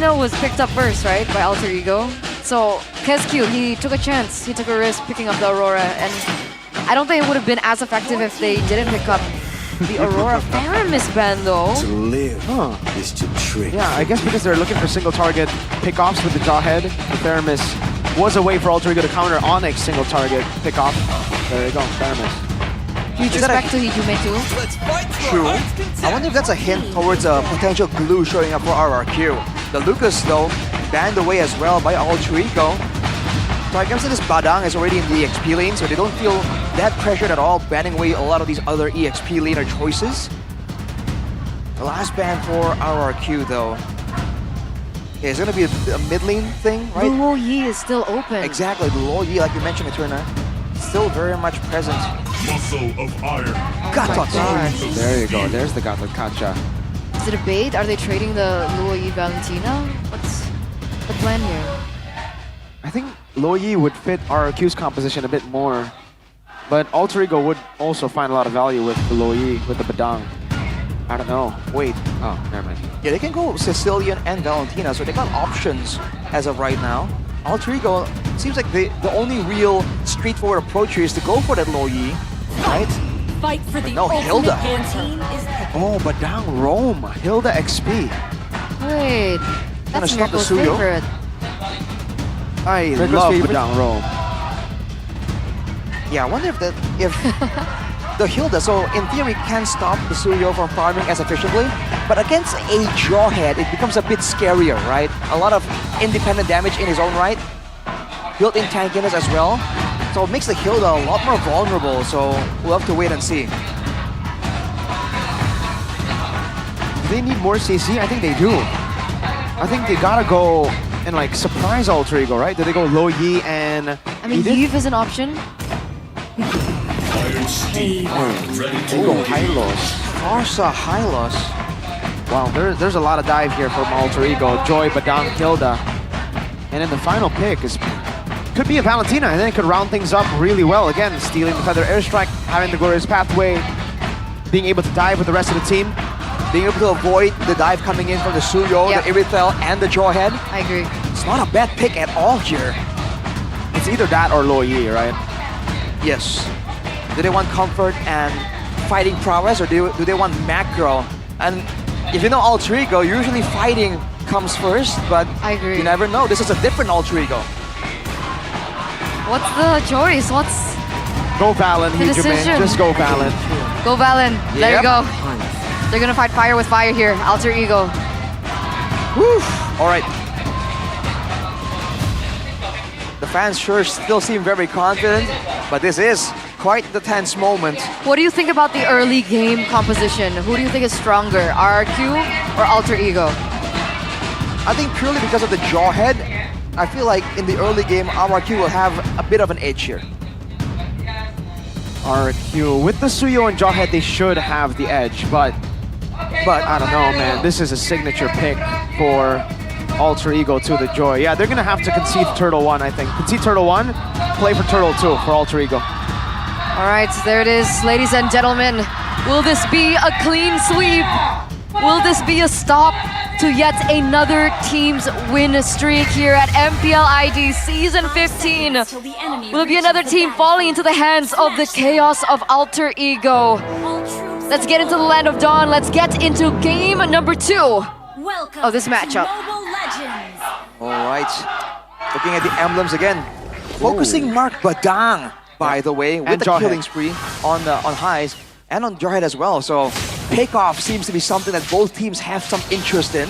was picked up first, right, by Alter Ego. So Kesq, he took a chance. He took a risk picking up the Aurora, and I don't think it would have been as effective if they didn't pick up the Aurora. Faramis ban though. To live is to trick. Yeah, I guess because they're looking for single target pickoffs with the Jawhead, the Faramis was a way for Alter Ego to counter Onyx single target pickoff. There you go, Faramis. Huge respect to Hijume too. True. I wonder if that's a hint towards a potential glue showing up for Rrq. The Lucas though, banned away as well by Alter Ego. So I guess this Badang is already in the EXP lane, so they don't feel that pressured at all, banning away a lot of these other EXP laner choices. The last ban for Rrq though. Okay, it's gonna be a mid lane thing, right? Luo Yi is still open. Exactly, the Luo Yi, like you mentioned, Eterna, still very much present. Muscle of iron. Gatot. There you go, there's the Gatot Kacha. Is it a bait? Are they trading the Luo Yi Valentina? What's the plan here? I think Luo Yi would fit Rrq's composition a bit more, but Alter Ego would also find a lot of value with the Luo Yi, with the Badang. I don't know. Wait. Oh, never mind. Yeah, they can go Sicilian and Valentina, so they got options as of right now. Alter Ego seems like the only real straightforward approach here is to go for that Luo Yi, right? Fight for the no, ultimate Hilda. canteen is Oh, Badang Rome. Hilda XP. Wait, that's stop the Mirko's Suyo. favorite. I Mirko's love favorite? Badang Rome. Yeah, I wonder if the Hilda, so in theory, can stop the Suyo from farming as efficiently, but against a Jawhead, it becomes a bit scarier, right? A lot of independent damage in his own right, built-in tankiness as well, so it makes the Hilda a lot more vulnerable, so we'll have to wait and see. Do they need more CC? I think they do. I think they gotta go and like surprise Alter Ego, right? Did they go Luo Yi and I mean, Edith? Eve is an option. Iron Steel. Ready to They go roll. Hylos. Farsa Hylos. Wow, there's a lot of dive here from Alter Ego. Joy, Badang, Hilda. And then the final pick could be a Valentina, and then it could round things up really well. Again, stealing the Feather Airstrike, having the Glorious Pathway, being able to dive with the rest of the team. Being able to avoid the dive coming in from the Suyo, Yep. the Irithel, and the Jawhead. I agree. It's not a bad pick at all here. It's either that or Luo Yi, right? Yes. Do they want comfort and fighting prowess, or do they want macro? And if you know Alter Ego, usually fighting comes first, but I agree. you never know. This is a different Alter Ego. What's the choice? What's Go Valen, The Hijume. decision. Just go Valen. go Valen? There you Yep. go. They're gonna fight fire with fire here. Alter Ego. Woo! All right. The fans sure still seem very confident, but this is quite the tense moment. What do you think about the early game composition? Who do you think is stronger, Rrq or Alter Ego? I think purely because of the Jawhead, I feel like in the early game, Rrq will have a bit of an edge here. Rrq. With the Suyo and Jawhead, they should have the edge, but I don't know, man. This is a signature pick for Alter Ego to the Joy. Yeah, they're gonna have to concede Turtle 1, I think. Concede Turtle 1, play for Turtle 2 for Alter Ego. All right, there it is, ladies and gentlemen. Will this be a clean sweep? Will this be a stop to yet another team's win streak here at MPL ID Season 15? till the enemy Will it be reaches another the team back. falling into the hands of the chaos of Alter Ego? All troops Let's get into the Land of Dawn. Let's get into game number 2. welcome of this to matchup. Mobile Legends. All right. Looking at the emblems again. Focusing Mark Badang, by the way, with And the Jawhead. killing spree on highs and on Jawhead as well. So Takeoff seems to be something that both teams have some interest in.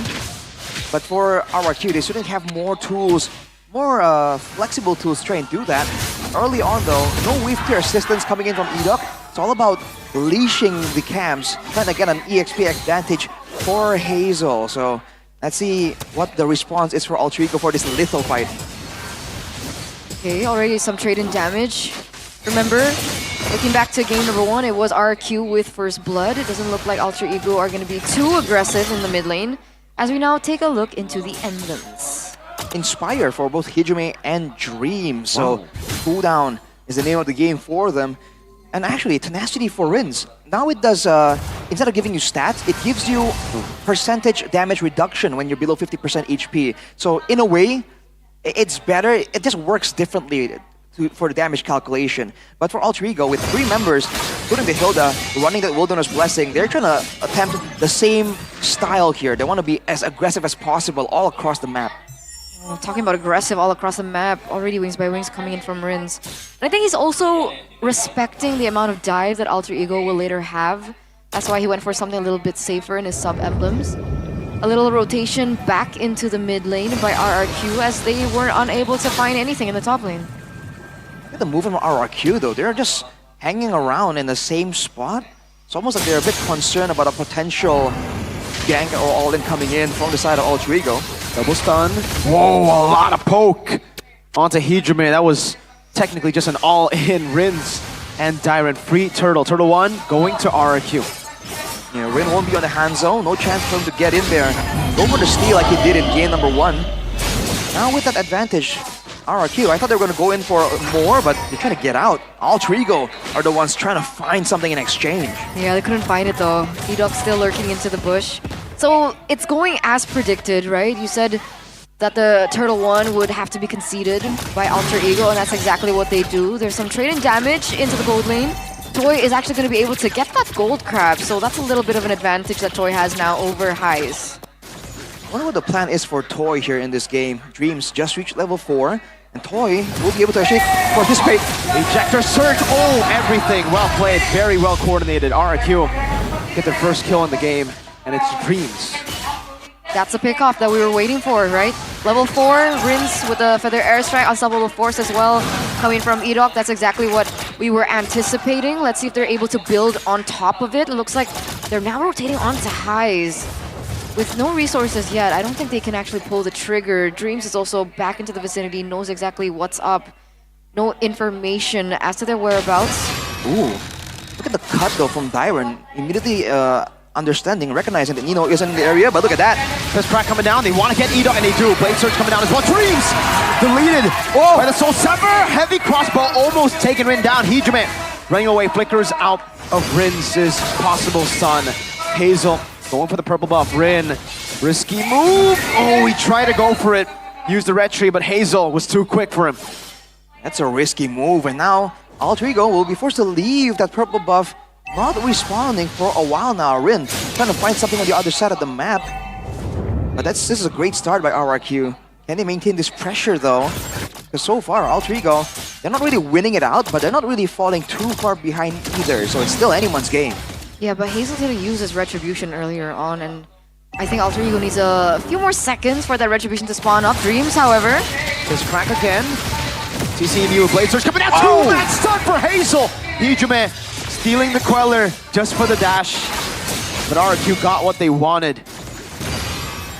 But for Rrq, they shouldn't have more tools, more flexible tools to try and do that. Early on though, no wave tier assistance coming in from Edok. It's all about leashing the camps, trying to get an EXP advantage for Hazel. So let's see what the response is for Alter Ego for this lethal fight. Okay, already some trade-in damage. Remember, looking back to game number 1, it was Rrq with first blood. It doesn't look like Alter Ego are going to be too aggressive in the mid lane. As we now take a look into the emblems. Inspire for both Hijume and Dream. So cooldown is the name of the game for them. And actually, Tenacity for Rins. Now it does instead of giving you stats, it gives you percentage damage reduction when you're below 50% HP. So in a way, it's better. It just works differently for the damage calculation. But for Alter Ego, with 3 members, including the Hilda, running the Wilderness Blessing, they're trying to attempt the same style here. They want to be as aggressive as possible all across the map. Oh, talking about aggressive all across the map, already Wings by Wings coming in from Rins. And I think he's also respecting the amount of dive that Alter Ego will later have. That's why he went for something a little bit safer in his sub-emblems. A little rotation back into the mid lane by Rrq as they were unable to find anything in the top lane. Look at the movement from Rrq though. They're just hanging around in the same spot. It's almost like they're a bit concerned about a potential gank or all-in coming in from the side of Alter Ego. Double stun. Whoa, a lot of poke onto Hijime. That was technically just an all-in. Rins and Dyren. Free Turtle. Turtle 1 going to Rrq. Yeah, Rin won't be on the hand zone. No chance for him to get in there. Go for the steal like he did in game number 1. Now with that advantage, Rrq, I thought they were going to go in for more, but they're trying to get out. Alter Ego are the ones trying to find something in exchange. Yeah, they couldn't find it though. Edok still lurking into the bush. So it's going as predicted, right? You said that the Turtle 1 would have to be conceded by Alter Ego, and that's exactly what they do. There's some trade-in damage into the gold lane. Toy is actually going to be able to get that gold crab, so that's a little bit of an advantage that Toy has now over Highs. I wonder what the plan is for Toy here in this game. Dreams just reached level 4, and Toy will be able to actually participate. Ejector Surge. Oh, everything. Well played. Very well coordinated. Rrq get their first kill in the game, and it's Dreams. That's a pickoff that we were waiting for, right? Level 4, Rins with a Feather Airstrike, Unstoppable Force as well, coming from Edok. That's exactly what we were anticipating. Let's see if they're able to build on top of it. It looks like they're now rotating onto Highs. With no resources yet, I don't think they can actually pull the trigger. Dreams is also back into the vicinity, knows exactly what's up. No information as to their whereabouts. Ooh, look at the cut though from Dyren. Immediately understanding, recognizing that Nino isn't in the area, but look at that. There's crack coming down. They want to get Edok, and they do. Blade Surge coming down as well. Dreams deleted by the Soul Sever. Heavy crossbow almost taking Rin down. Hijime running away, flickers out of Rin's possible stun. Hazel going for the purple buff. Rin, risky move. Oh, he tried to go for it. Used the red tree, but Hazel was too quick for him. That's a risky move, and now Alter Ego will be forced to leave that purple buff. Not responding for a while now. Rin trying to find something on the other side of the map. But this is a great start by Rrq. Can they maintain this pressure though? Because so far, Alter Ego, they're not really winning it out, but they're not really falling too far behind either. So it's still anyone's game. Yeah, but Hazel didn't use his Retribution earlier on, and I think Alter Ego needs a few more seconds for that Retribution to spawn up. Dreams, however. There's crack again. TCMU with Blade Surge coming out. Two-man stun for Hazel. Hijime stealing the Queller just for the dash. But Rrq got what they wanted.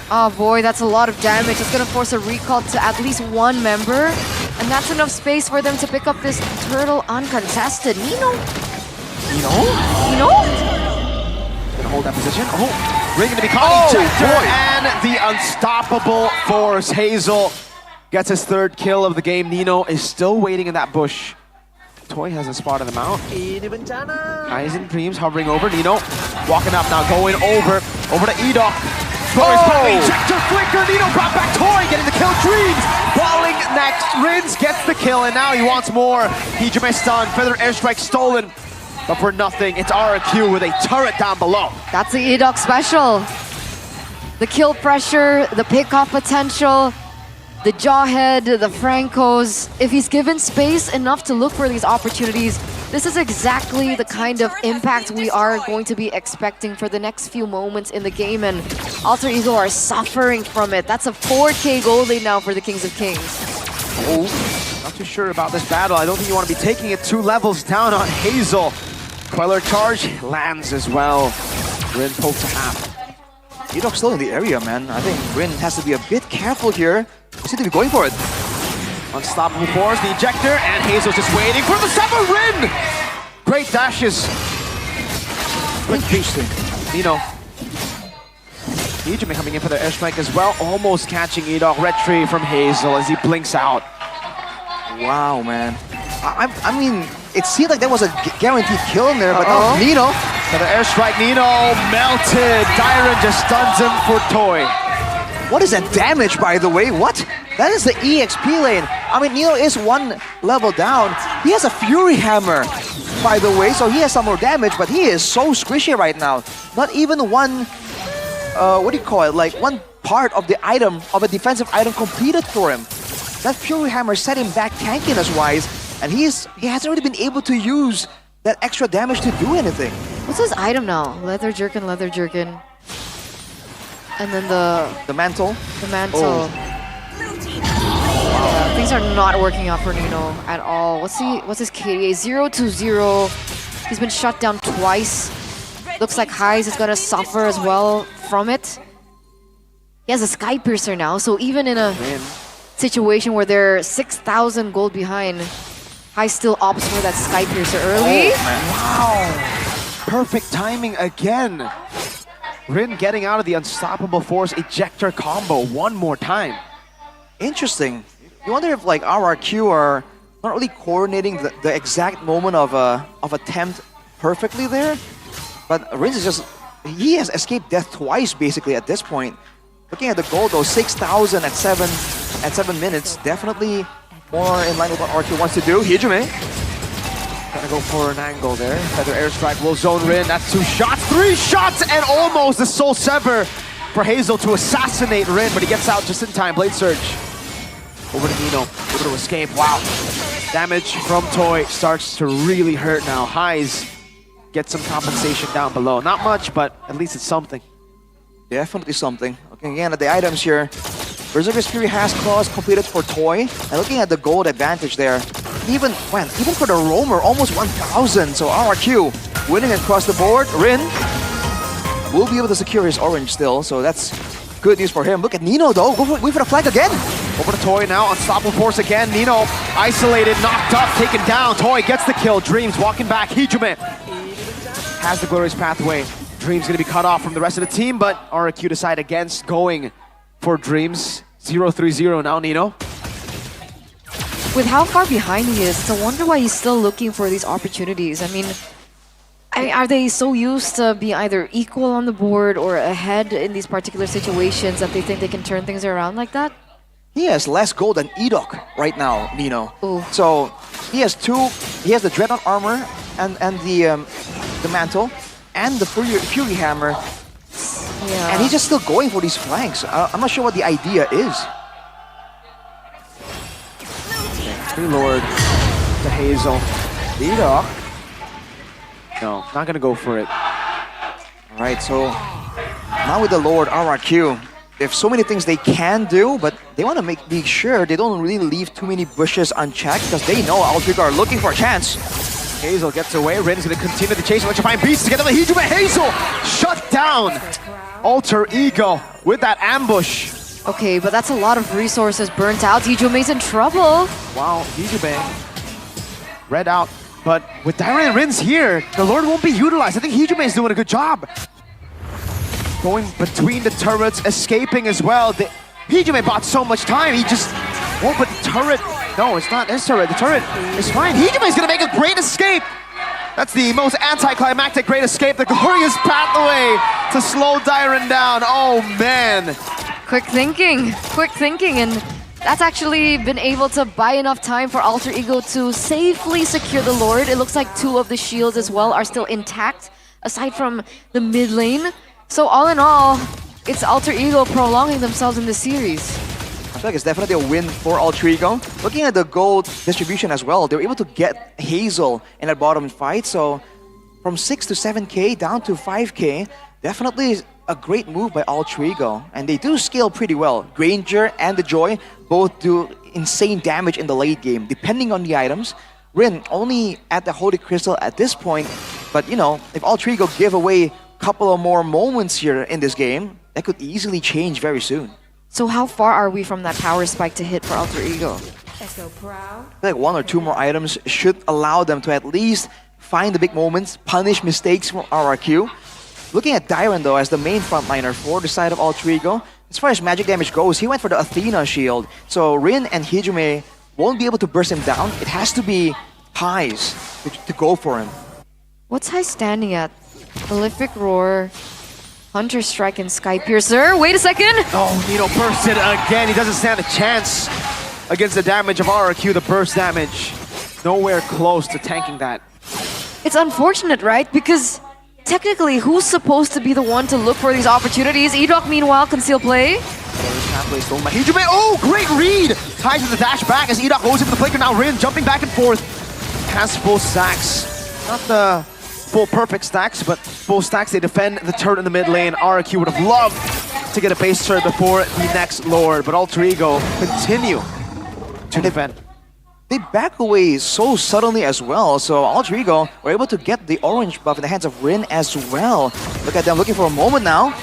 Oh boy, that's a lot of damage. It's gonna force a recall to at least 1 member. And that's enough space for them to pick up this turtle uncontested. Nino? Gonna hold that position. Oh, Ring gonna be caught. And the unstoppable force. Hazel gets his 3rd kill of the game. Nino is still waiting in that bush. Toy hasn't spotted them out. Eyes and Dreams hovering over. Nino walking up now, going over to Edok. Ejector flicker. Nino brought back Toy, getting the kill. Dreams falling next. Rins gets the kill, and now he wants more. Hijime stun. Feather Airstrike stolen, but for nothing. It's Rrq with a turret down below. That's the Edok special. The kill pressure, the pickoff potential, the Jawhead, the Francos. If he's given space enough to look for these opportunities, this is exactly the kind of impact we are going to be expecting for the next few moments in the game, and Alter Ego are suffering from it. That's a 4K gold lead now for the Kings of Kings. Oh, not too sure about this battle. I don't think you want to be taking it 2 levels down on Hazel. Queller charge lands as well. Rin poked to half. Edok's still in the area, man. I think Rin has to be a bit careful here. He seems to be going for it. Unstoppable force, the ejector, and Hazel's just waiting for the 7 Rin! Great dashes. Interesting. Nino. Hijime coming in for the airstrike as well, almost catching Edok. Red tree from Hazel as he blinks out. Wow, man. I mean, it seemed like there was a guaranteed kill in there, but now Nino Another airstrike, Nino melted. Dyron just stuns him for Toy. What is that damage, by the way? What? That is the EXP lane. I mean, Nino is one level down. He has a Fury Hammer, by the way, so he has some more damage, but he is so squishy right now. Not even one, what do you call it? Like one part of the item, of a defensive item completed for him. That Fury Hammer set him back tankiness-wise, and he hasn't really been able to use that extra damage to do anything. What's his item now? Leather jerkin. And then The mantle. the mantle. Oh. Yeah, things are not working out for Nino at all. What's his KDA? 0-0. He's been shut down twice. Looks like Heis is gonna suffer as well from it. He has a Sky Piercer now, so even in a situation where they're 6,000 gold behind, Heis still opts for that Sky Piercer early. Wow. Perfect timing again. Rin getting out of the Unstoppable Force ejector combo one more time. Interesting. You wonder if like Rrq are not really coordinating the exact moment of attempt perfectly there. But Rin is just, he has escaped death twice basically at this point. Looking at the goal though, 6,000 at 7 minutes, definitely more in line with what Rrq wants to do. Hijime. Gonna go for an angle there. Feather airstrike will zone Rin. That's 2 shots, 3 shots, and almost the Soul Sever for Hazel to assassinate Rin, but he gets out just in time. Blade Surge. Over to Nino, able to escape. Wow. Damage from Toy starts to really hurt now. Heis get some compensation down below. Not much, but at least it's something. Definitely something. Looking again at the items here. Berserker's Fury has claws completed for Toy. And looking at the gold advantage there, even for the Roamer, almost 1,000. So Rrq winning across the board. Rin will be able to secure his orange still, so that's good news for him. Look at Nino though, wait for the flag again. Over to Toy now, Unstoppable Force again. Nino isolated, knocked up, taken down. Toy gets the kill. Dreams walking back. Hijime has the glorious pathway. Dreams gonna be cut off from the rest of the team, but Rrq decide against going for Dreams. 0-3-0 now, Nino. With how far behind he is, it's a wonder why he's still looking for these opportunities. I mean, are they so used to being either equal on the board or ahead in these particular situations that they think they can turn things around like that? He has less gold than Edok right now, Nino. Ooh. So he has the Dreadnought armor and the mantle and the Fury Hammer. Yeah. And he's just still going for these flanks. I'm not sure what the idea is. Lord to Hazel. Edok. No, not gonna go for it. Alright, so now with the Lord Rrq, they have so many things they can do, but they want to make sure they don't really leave too many bushes unchecked because they know Rrq are looking for a chance. Hazel gets away. Rin's gonna continue the chase. Electrifying Beast together with Hijime. Hazel shut down. Alter Ego with that ambush. Okay, but that's a lot of resources burnt out. Hijume's in trouble. Wow, Hijime read out. But with Dyron and Rin's here, the Lord won't be utilized. I think Hijime is doing a good job. Going between the turrets, escaping as well. Hijime bought so much time. He just won't put the turret. No, it's not his turret. The turret is fine. Hijime is going to make a great escape. That's the most anticlimactic great escape. The glorious pathway to slow Dyron down. Oh, man. Quick thinking, and that's actually been able to buy enough time for Alter Ego to safely secure the Lord. It looks like 2 of the shields as well are still intact, aside from the mid lane. So all in all, it's Alter Ego prolonging themselves in the series. I feel like it's definitely a win for Alter Ego. Looking at the gold distribution as well, they were able to get Hazel in that bottom fight. So from 6 to 7k down to 5k, definitely a great move by Alter Ego. And they do scale pretty well. Granger and the Joy both do insane damage in the late game, depending on the items. Rin only at the Holy Crystal at this point, but you know, if Alter Ego give away a couple of more moments here in this game, that could easily change very soon. So how far are we from that power spike to hit for Alter Ego? Echo proud. I feel like 1 or 2 more items should allow them to at least find the big moments, punish mistakes from Rrq. Looking at Dyron though as the main frontliner for the side of Alter Ego, as far as magic damage goes, he went for the Athena shield. So Rin and Hijime won't be able to burst him down. It has to be Heis to go for him. What's Heis standing at? Prolific Roar, Hunter Strike, and Sky Piercer. Wait a second! Oh, Nino bursted again. He doesn't stand a chance against the damage of Rrq, the burst damage. Nowhere close to tanking that. It's unfortunate, right? Because technically, who's supposed to be the one to look for these opportunities? Edok, meanwhile, conceal play. Pathway stolen by Hijime. Oh, great read! Ties with the dash back as Edok goes into the flicker. Now Rin jumping back and forth. Has full stacks. Not the full perfect stacks, but full stacks. They defend the turret in the mid lane. Rrq would have loved to get a base turret before the next Lord, but Alter Ego continue to defend. They back away so suddenly as well, so Alter Ego were able to get the orange buff in the hands of Rin as well. Look at them looking for a moment now.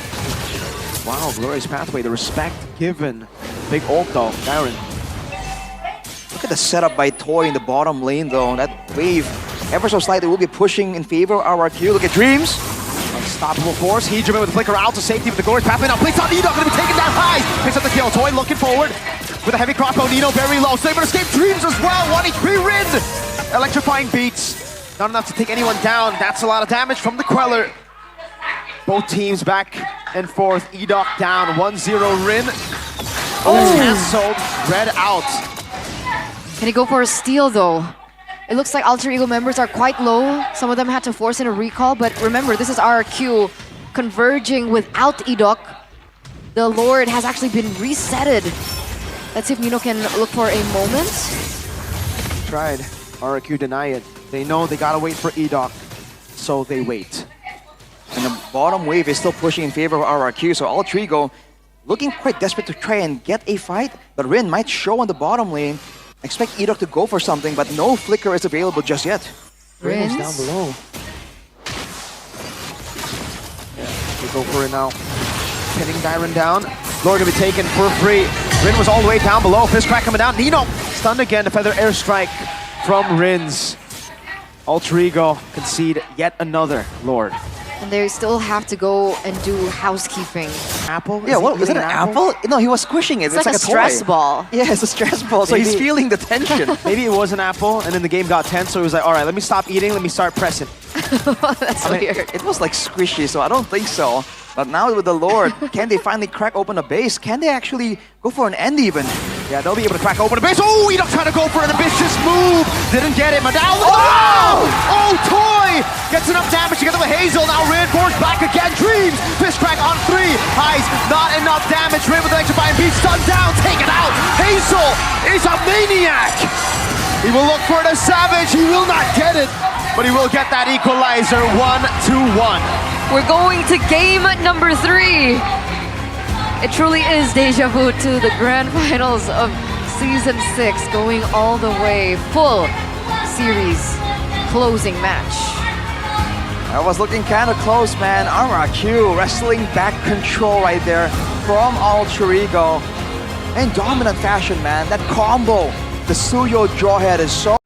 Wow, glorious pathway. The respect given. Big ult though, Darren. Look at the setup by Toy in the bottom lane though. That wave, ever so slightly, will be pushing in favor of Rrq. Look at Dreams. Unstoppable force. Hijime with the flicker out to safety with the glorious pathway. Now plays on Edok, gonna be taken down high. Picks up the kill. Toy looking forward with a heavy crossbow. Nino very low. So able to escape Dreams as well. 1 HP Rin. Electrifying beats. Not enough to take anyone down. That's a lot of damage from the Queller. Both teams back and forth. Edok down. 1-0 Rin. Oh, cancelled. Red out. Can he go for a steal, though? It looks like Alter Ego members are quite low. Some of them had to force in a recall, but remember, this is Rrq converging without Edok. The Lord has actually been resetted. Let's see if Nino can look for a moment. Tried. Rrq deny it. They know they gotta wait for Edok, so they wait. And the bottom wave is still pushing in favor of Rrq, so Alter Ego looking quite desperate to try and get a fight, but Rin might show on the bottom lane. Expect Edok to go for something, but no flicker is available just yet. Rin is down below. Yeah, they go for it now. Pinning Dyron down. Lord gonna be taken for free. Rin was all the way down below. Fist crack coming down. Nino stunned again. The feather airstrike from Rins. Alter Ego concede yet another Lord. And they still have to go and do housekeeping. Apple? Yeah, what is it, an apple? No, he was squishing it. It's like a stress toy. ball. Yeah, it's a stress ball, so he's Maybe- feeling the tension. Maybe it was an apple, and then the game got tense, so he was like, all right, let me stop eating, let me start pressing. That's weird. It was like squishy, so I don't think so. But now with the Lord, can they finally crack open a base? Can they actually go for an end even? Yeah, they'll be able to crack open a base. Oh, Edok trying to go for an ambitious move. Didn't get it. Madal. Oh! Oh, Toy gets enough damage together with Hazel. Now reinforced back again. Dreams. Fist crack on 3. Highs. Not enough damage. Rin with the electrifying beat. Stunned down. Taken out. Hazel is a maniac. He will look for the Savage. He will not get it. But he will get that equalizer. 1-1. We're going to game number 3. It truly is deja vu to the grand finals of season 6, going all the way, full series closing match. I was looking kind of close, man. Rrq wrestling back control right there from Alter Ego. In dominant fashion, man. That combo, the Suyo Jawhead is so